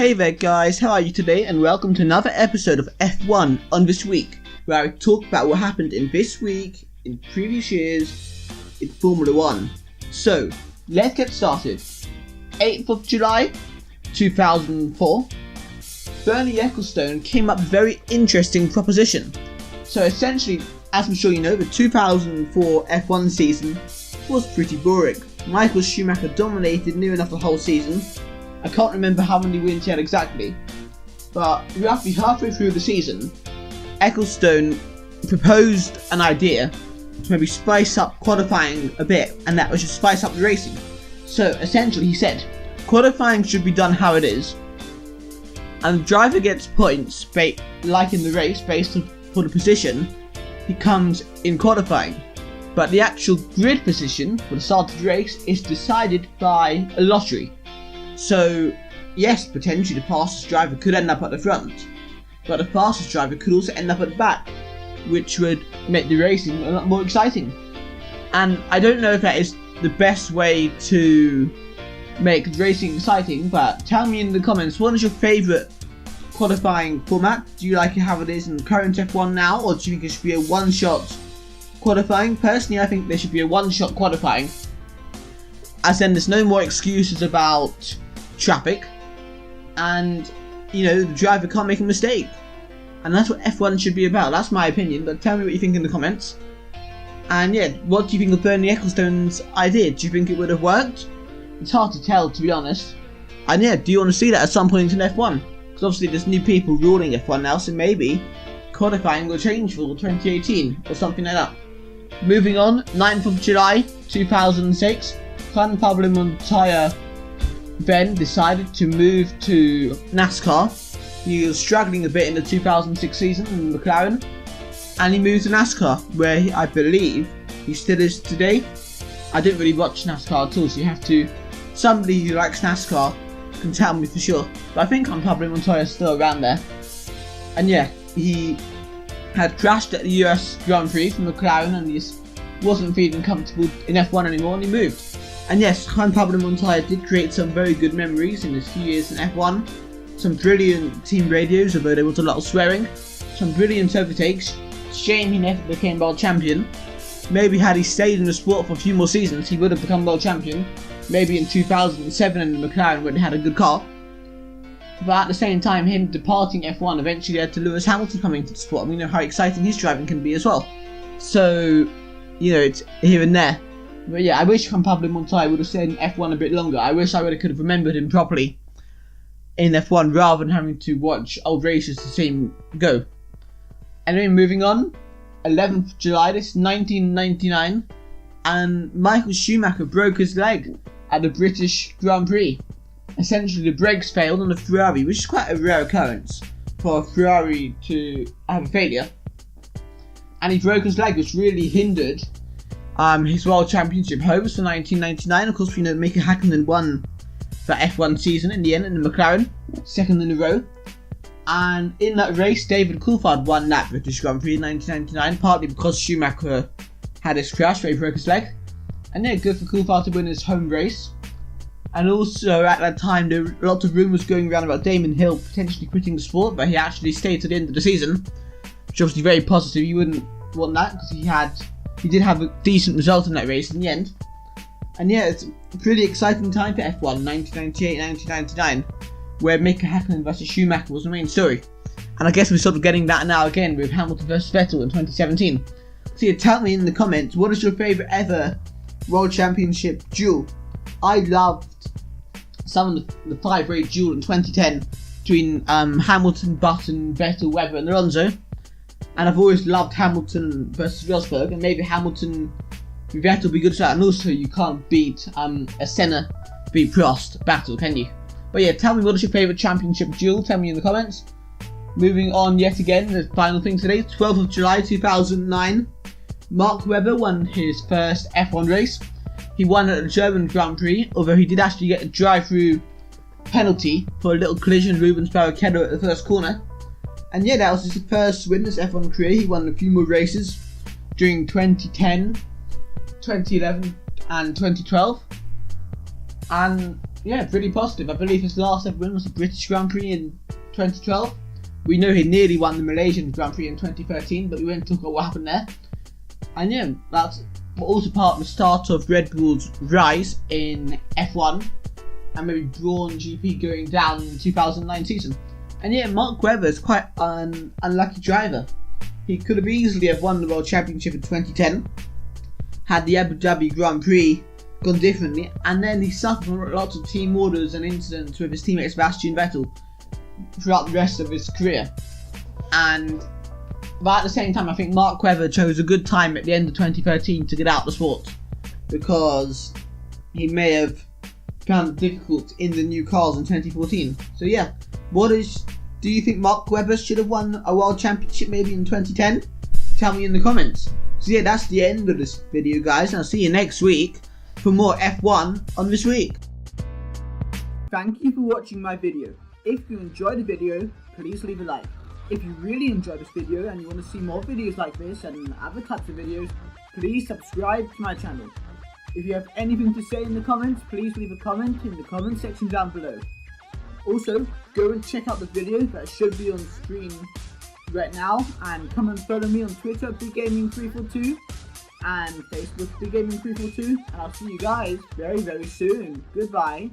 Hey there guys, how are you today, and welcome to another episode of F1 on This Week, where I talk about what happened in this week, in previous years, in Formula 1. So, let's get started. 8th of July, 2004, Bernie Ecclestone came up with a very interesting proposition. So essentially, as I'm sure you know, the 2004 F1 season was pretty boring. Michael Schumacher dominated near enough the whole season. I can't remember how many wins he had exactly, but roughly halfway through the season, Ecclestone proposed an idea to maybe spice up qualifying a bit, and that was just spice up the racing. So essentially he said, qualifying should be done how it is, and the driver gets points, like in the race, based for the position he comes in qualifying. But the actual grid position for the start of the race is decided by a lottery. So, yes, potentially the fastest driver could end up at the front, but the fastest driver could also end up at the back, which would make the racing a lot more exciting. And I don't know if that is the best way to make racing exciting, but tell me in the comments, what is your favourite qualifying format? Do you like it how it is in current F1 now, or do you think it should be a one-shot qualifying? Personally, I think there should be a one-shot qualifying, as then there's no more excuses about traffic, and the driver can't make a mistake, and that's what F1 should be about. That's my opinion, but tell me what you think in the comments. And yeah, what do you think of Bernie Ecclestone's idea? Do you think it would have worked? It's hard to tell, to be honest. And yeah, do you want to see that at some point in F1? Because obviously there's new people ruling F1 now, so maybe qualifying will change for 2018 or something like that. Moving on, 9th of July 2006, Juan Pablo Montoya then decided to move to NASCAR. He was struggling a bit in the 2006 season in McLaren, and he moved to NASCAR, where I believe he still is today. I didn't really watch NASCAR at all, so somebody who likes NASCAR can tell me for sure. But I think Juan Pablo Montoya is still around there. And yeah, he had crashed at the US Grand Prix from McLaren, and he wasn't feeling comfortable in F1 anymore, and he moved. And yes, Juan Pablo Montoya did create some very good memories in his few years in F1. Some brilliant team radios, although there was a lot of swearing. Some brilliant overtakes. Shame he never became world champion. Maybe had he stayed in the sport for a few more seasons, he would have become world champion. Maybe in 2007 in the McLaren when he had a good car. But at the same time, him departing F1 eventually led to Lewis Hamilton coming to the sport. And we know how exciting his driving can be as well. So, it's here and there. But yeah, I wish Juan Pablo Montoya would have stayed in F1 a bit longer. I wish I could have remembered him properly in F1 rather than having to watch old races to see him go. Anyway, moving on. 11th of July, this is 1999, and Michael Schumacher broke his leg at the British Grand Prix. Essentially, the brakes failed on the Ferrari, which is quite a rare occurrence for a Ferrari to have a failure. And he broke his leg, which really hindered his World Championship hopes for 1999. Of course, we know Mika Häkkinen won the F1 season in the end in the McLaren, second in a row. And in that race, David Coulthard won that British Grand Prix in 1999, partly because Schumacher had his crash where he broke his leg. And yeah, good for Coulthard to win his home race. And also at that time, there were lots of rumours going around about Damon Hill potentially quitting the sport, but he actually stayed to the end of the season, which is obviously very positive. You wouldn't want that because he did have a decent result in that race in the end. And yeah, it's a pretty exciting time for F1, 1998-1999, where Mika Häkkinen versus Schumacher was the main story. And I guess we're sort of getting that now again with Hamilton versus Vettel in 2017. So yeah, tell me in the comments, what is your favourite ever World Championship duel? I loved some of the 5-race duel in 2010 between Hamilton, Button, Vettel, Webber and Alonso. And I've always loved Hamilton versus Rosberg, and maybe Hamilton with Vettel would be good for that. And also, you can't beat a Senna v Prost battle, can you? But yeah, tell me what is your favourite championship duel. Tell me in the comments. Moving on yet again, the final thing today, 12th of July 2009. Mark Webber won his first F1 race. He won at the German Grand Prix, although he did actually get a drive-through penalty for a little collision with Rubens Barrichello at the first corner. And yeah, that was his first win in his F1 career. He won a few more races during 2010, 2011 and 2012. And Yeah, pretty positive. I believe his last ever win was the British Grand Prix in 2012. We know he nearly won the Malaysian Grand Prix in 2013, but we won't talk about what happened there. And yeah, that's also part of the start of Red Bull's rise in F1 and maybe Brawn GP going down in the 2009 season. And yeah, Mark Webber is quite an unlucky driver. He could have easily have won the World Championship in 2010 had the Abu Dhabi Grand Prix gone differently, and then he suffered from lots of team orders and incidents with his teammate Sebastian Vettel throughout the rest of his career. But at the same time, I think Mark Webber chose a good time at the end of 2013 to get out of the sport, because he may have found it difficult in the new cars in 2014. So yeah, do you think Mark Webber should have won a World Championship maybe in 2010? Tell me in the comments. So yeah, that's the end of this video, guys, and I'll see you next week for more F1 on This Week. Thank you for watching my video. If you enjoyed the video, please leave a like. If you really enjoyed this video and you want to see more videos like this and other types of videos, please subscribe to my channel. If you have anything to say in the comments, please leave a comment in the comment section down below. Also, go and check out the video that should be on screen right now, and come and follow me on Twitter, BigGaming342, and Facebook, BigGaming342, and I'll see you guys very, very soon. Goodbye.